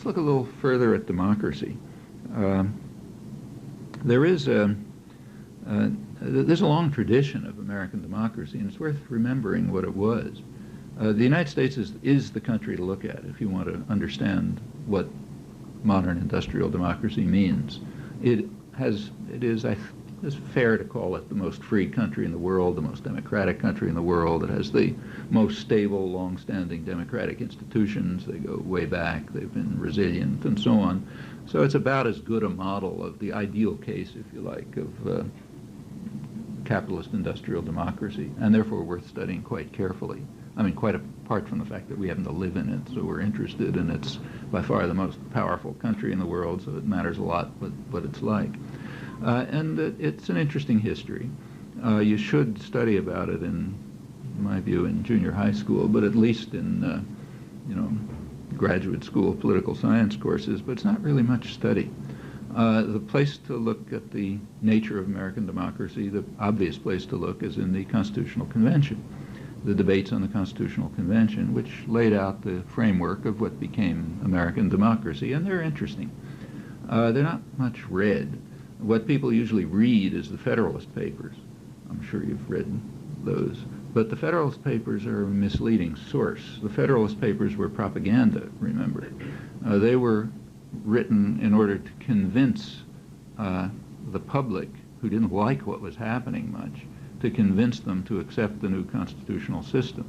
let's look a little further at democracy. There is there's a long tradition of American democracy, and it's worth remembering what it was. The United States is the country to look at if you want to understand what modern industrial democracy means. It's fair to call it the most free country in the world, the most democratic country in the world. It has the most stable, long-standing democratic institutions. They go way back. They've been resilient and so on. So it's about as good a model of the ideal case, if you like, of capitalist industrial democracy, and therefore worth studying quite carefully. I mean, quite apart from the fact that we happen to live in it, so we're interested, and it's by far the most powerful country in the world, so it matters a lot what it's like. And it's an interesting history. You should study about it, in my view, in junior high school, but at least in, graduate school political science courses, but it's not really much study. The place to look at the nature of American democracy, the obvious place to look, is in the Constitutional Convention. The debates on the Constitutional Convention, which laid out the framework of what became American democracy, and they're interesting. They're not much read. What people usually read is the Federalist Papers. I'm sure you've read those. But the Federalist Papers are a misleading source. The Federalist Papers were propaganda, remember. They were written in order to convince the public, who didn't like what was happening much, to convince them to accept the new constitutional system.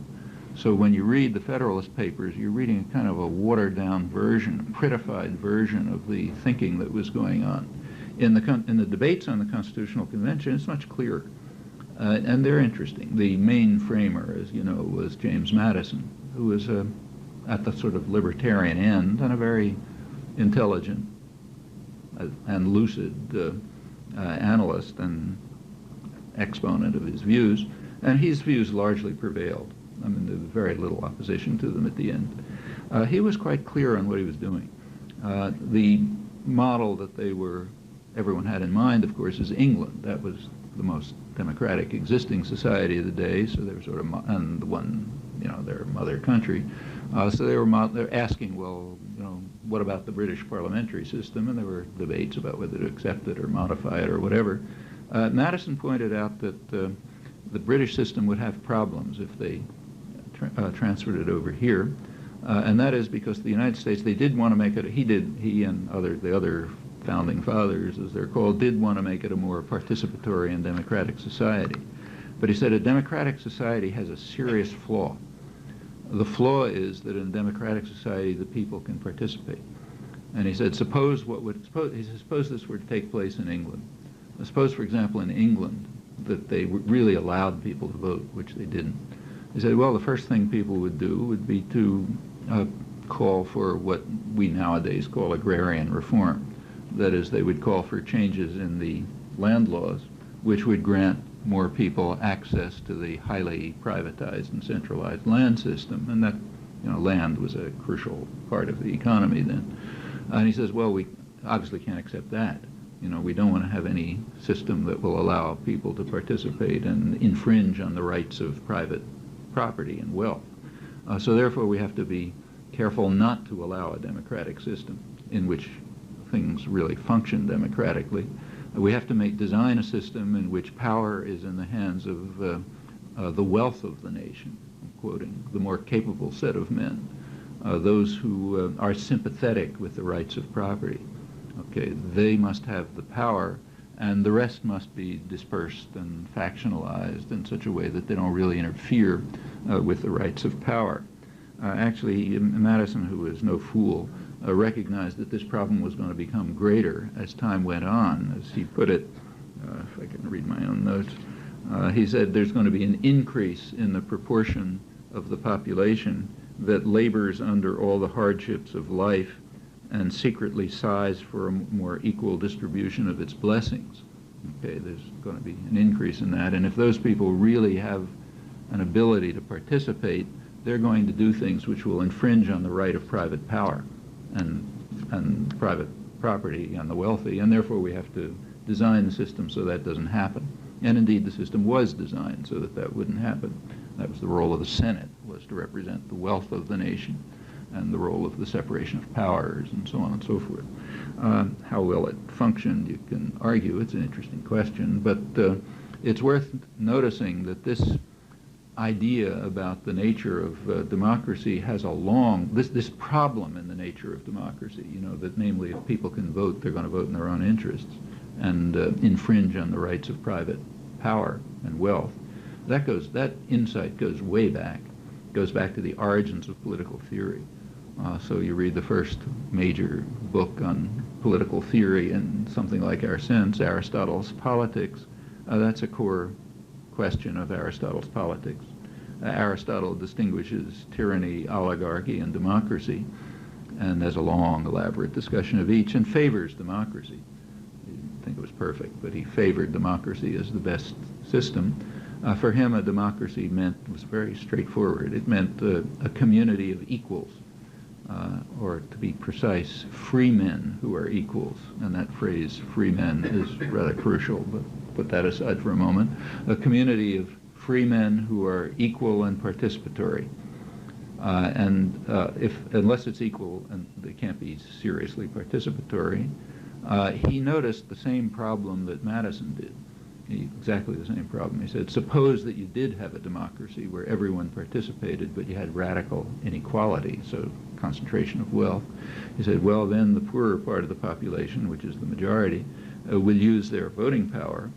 So when you read the Federalist Papers, you're reading kind of a watered-down version, a prettified version of the thinking that was going on. In the debates on the Constitutional Convention, it's much clearer, and they're interesting. The main framer, as you know, was James Madison, who was at the sort of libertarian end and a very intelligent and lucid analyst and exponent of his views, and his views largely prevailed. I mean, there was very little opposition to them at the end. He was quite clear on what he was doing. The model that everyone had in mind, of course, is England. That was the most democratic existing society of the day, so they were sort of, and the one, their mother country. So they're asking, well, what about the British parliamentary system? And there were debates about whether to accept it or modify it or whatever. Madison pointed out that the British system would have problems if they transferred it over here, and that is because the United States, they did want to make it, he and the other founding fathers, as they're called, did want to make it a more participatory and democratic society. But he said a democratic society has a serious flaw. The flaw is that in a democratic society, the people can participate. And he said, suppose this were to take place in England. Suppose, for example, in England, that they really allowed people to vote, which they didn't. He said, well, the first thing people would do would be to call for what we nowadays call agrarian reform. That is, they would call for changes in the land laws, which would grant more people access to the highly privatized and centralized land system, and that, land was a crucial part of the economy then. And he says, well, we obviously can't accept that. We don't want to have any system that will allow people to participate and infringe on the rights of private property and wealth. So therefore, we have to be careful not to allow a democratic system in which things really function democratically. We have to design a system in which power is in the hands of the wealth of the nation, I'm quoting, the more capable set of men, those who are sympathetic with the rights of property. Okay, they must have the power, and the rest must be dispersed and factionalized in such a way that they don't really interfere with the rights of power. Actually, Madison, who was no fool, recognized that this problem was going to become greater as time went on. As he put it, if I can read my own notes, he said there's going to be an increase in the proportion of the population that labors under all the hardships of life and secretly sighs for a more equal distribution of its blessings. Okay, there's going to be an increase in that, and if those people really have an ability to participate, they're going to do things which will infringe on the right of private power and private property and the wealthy, and therefore we have to design the system so that doesn't happen. And indeed, the system was designed so that that wouldn't happen. That was the role of the Senate, was to represent the wealth of the nation. and the role of the separation of powers and so on and so forth. How will it function? You can argue. It's an interesting question, but it's worth noticing that this idea about the nature of democracy has a long, this problem in the nature of democracy, you know, that namely if people can vote, they're going to vote in their own interests and infringe on the rights of private power and wealth. That insight goes way back, goes back to the origins of political theory. So you read the first major book on political theory in something like our sense, Aristotle's Politics. That's a core question of Aristotle's politics. Aristotle distinguishes tyranny, oligarchy, and democracy, and has a long, elaborate discussion of each, and favors democracy. He didn't think it was perfect, but he favored democracy as the best system. For him, a democracy was very straightforward. It meant a community of equals, or to be precise, free men who are equals. And that phrase, free men, is rather crucial, but put that aside for a moment. A community of free men who are equal and participatory. Unless it's equal, and they can't be seriously participatory, he noticed the same problem that Madison did. Exactly the same problem. He said, suppose that you did have a democracy where everyone participated, but you had radical inequality, so concentration of wealth. He said, well, then the poorer part of the population, which is the majority, will use their voting power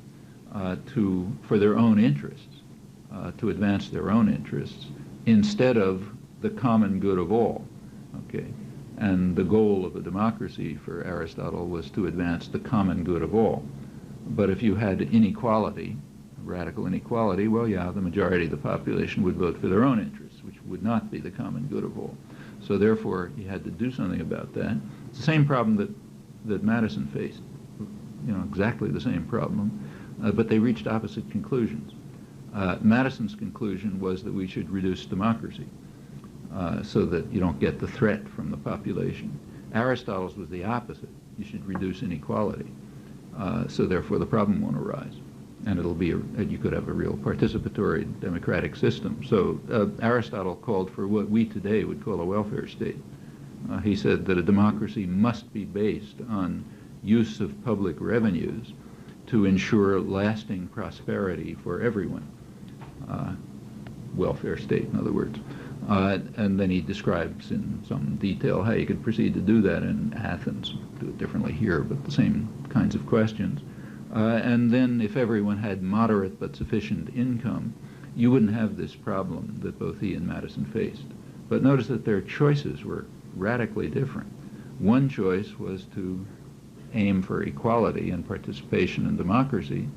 for their own interests, to advance their own interests, instead of the common good of all. Okay, and the goal of a democracy for Aristotle was to advance the common good of all. But if you had inequality, radical inequality, well, yeah, the majority of the population would vote for their own interests, which would not be the common good of all. So therefore, he had to do something about that. It's the same problem that Madison faced, you know, exactly the same problem, but they reached opposite conclusions. Madison's conclusion was that we should reduce democracy so that you don't get the threat from the population. Aristotle's was the opposite. You should reduce inequality. So therefore the problem won't arise, and you could have a real participatory democratic system. So Aristotle called for what we today would call a welfare state. He said that a democracy must be based on use of public revenues to ensure lasting prosperity for everyone. Welfare state, in other words. And then he describes in some detail how you could proceed to do that in Athens. Do it differently here, but the same kinds of questions. And then if everyone had moderate but sufficient income, you wouldn't have this problem that both he and Madison faced. But notice that their choices were radically different. One choice was to aim for equality and participation in democracy.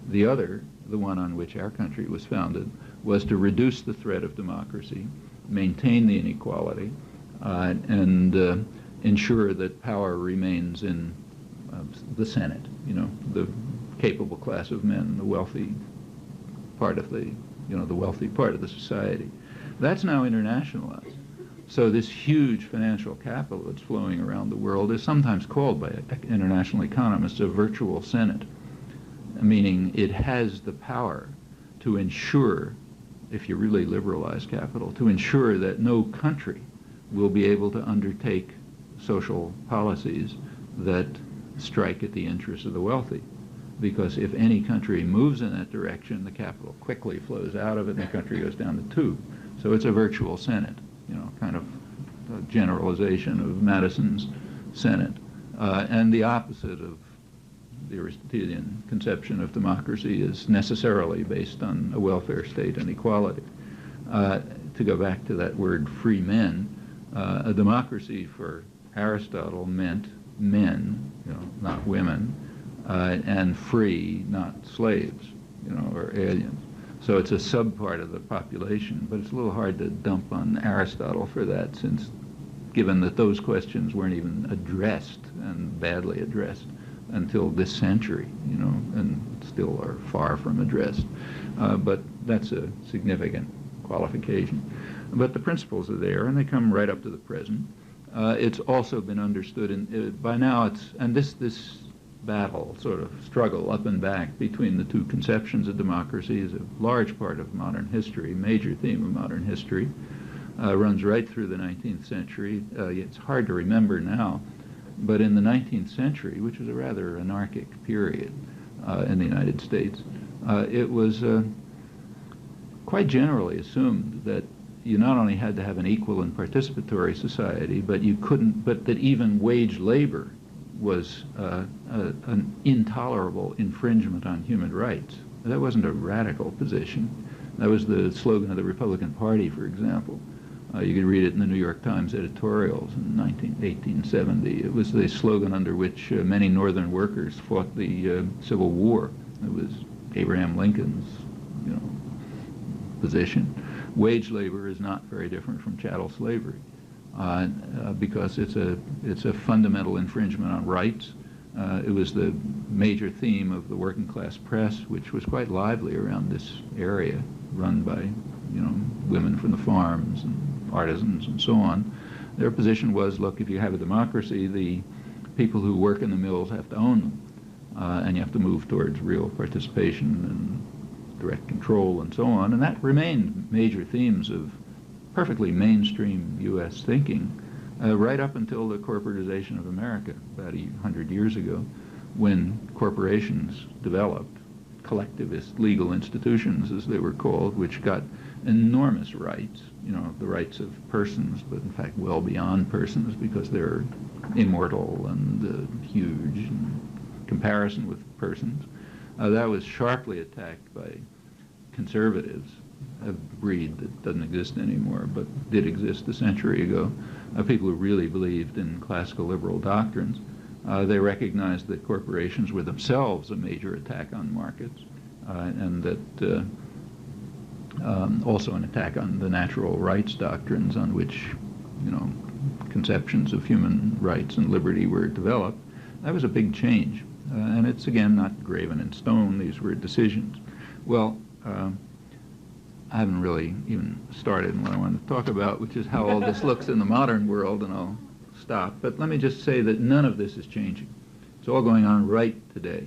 The other, the one on which our country was founded, was to reduce the threat of democracy, maintain the inequality, and ensure that power remains in the Senate, you know, the capable class of men, the wealthy part of the wealthy part of the society. That's now internationalized. So this huge financial capital that's flowing around the world is sometimes called by international economists a virtual Senate, meaning it has the power to ensure, if you really liberalize capital, to ensure that no country will be able to undertake social policies that strike at the interests of the wealthy. Because if any country moves in that direction, the capital quickly flows out of it and the country goes down the tube. So it's a virtual Senate, you know, kind of a generalization of Madison's Senate. And the opposite of the Aristotelian conception of democracy is necessarily based on a welfare state and equality. To go back to that word free men, a democracy for Aristotle meant men, you know, not women, and free, not slaves, you know, or aliens. So it's a subpart of the population, but it's a little hard to dump on Aristotle for that, since given that those questions weren't even addressed, and badly addressed, until this century, you know, and still are far from addressed. But that's a significant qualification. But the principles are there, and they come right up to the present. It's also been understood, by now this battle, sort of struggle up and back between the two conceptions of democracy is a large part of modern history, major theme of modern history. runs right through the 19th century. It's hard to remember now, but in the 19th century, which was a rather anarchic period in the United States, it was quite generally assumed that you not only had to have an equal and participatory society, but that even wage labor was an intolerable infringement on human rights. That wasn't a radical position. That was the slogan of the Republican Party, for example. You could read it in the New York Times editorials in 1870. It was the slogan under which many Northern workers fought the Civil War. It was Abraham Lincoln's, position. Wage labor is not very different from chattel slavery because it's a fundamental infringement on rights. It was the major theme of the working class press, which was quite lively around this area, run by women from the farms and artisans and so on. Their position was, look, if you have a democracy, the people who work in the mills have to own them, and you have to move towards real participation and direct control and so on. And that remained major themes of perfectly mainstream U.S. thinking right up until the corporatization of America about 100 years ago, when corporations developed collectivist legal institutions, as they were called, which got enormous rights, the rights of persons, but in fact well beyond persons because they're immortal and huge in comparison with persons. That was sharply attacked by conservatives, a breed that doesn't exist anymore, but did exist a century ago, people who really believed in classical liberal doctrines. They recognized that corporations were themselves a major attack on markets, and that also an attack on the natural rights doctrines on which, conceptions of human rights and liberty were developed. That was a big change. And it's, again, not graven in stone. These were decisions. Well, I haven't really even started on what I wanted to talk about, which is how all this looks in the modern world, and I'll stop. But let me just say that none of this is changing. It's all going on right today.